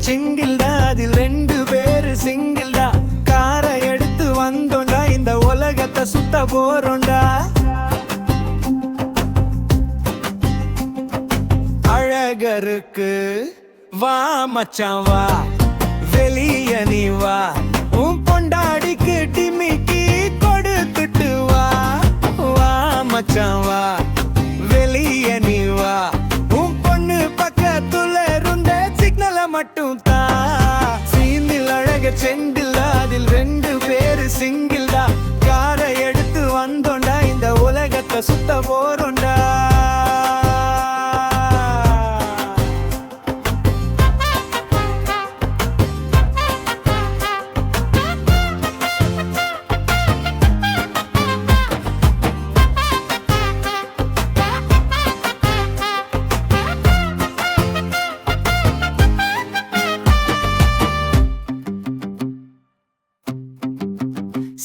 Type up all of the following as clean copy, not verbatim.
சிங்கிள்டா, அதில் 2 பேரு சிங்கிள்டா. காரை எடுத்து வந்தோண்டா, இந்த உலகத்தை சுத்த போறோண்டா. அழகருக்கு வா மச்சான் வா, வெளிய நீ வா, உன் பொண்டாடிக்கு டிமிக்கி கொடுத்துட்டு வா. வா மச்சான் வா, வெளிய நீ வா, உன் பொண்ணு பக்கத்துல இருந்த சிக்னல மட்டும் தா. சீனில் அழக செண்டில், அதில் 2 பேரு சிங்கிள்டா. காரை எடுத்து வந்தோண்டா, இந்த உலகத்தை சுத்த போறோண்டா.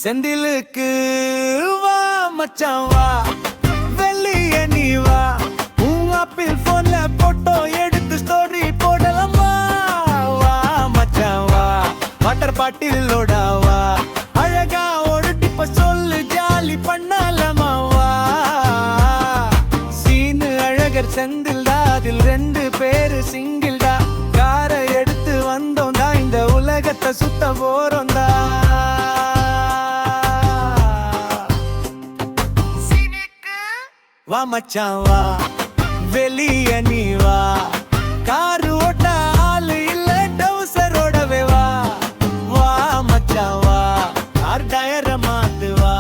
செந்திலுக்கு வா மச்சான் வா, வெளிய நீ வா, உன் ஆப்பிள் போன்ல போட்டோ எடுத்து ஸ்டோரி போடலாம். வா வா மச்சான் வா, வாட்டர் பாட்டிலோட வா, அழகா ஒரு டிப்ப சொல்லு, ஜாலி பண்ணலாமா. வா சீனு அழகர் செந்தில்டா, அதில் 2 பேரு சிங்கிள்டா. காரை எடுத்து வந்தோண்டா, இந்த உலகத்தை சுத்த போறோண்டா. வா மச்சான் வா, வெளிய நீ வா, காரு ஓட்ட ஆளு இல்ல டவுசரோடவே வா. வா மச்சான் வா, கார் டயர மாத்து வா,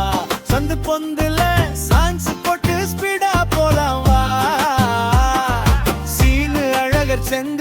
சந்து பொந்துல சாங்ஸ் போட்டு ஸ்பீடா போலாம். வா சீனு அழகர் செந்தில்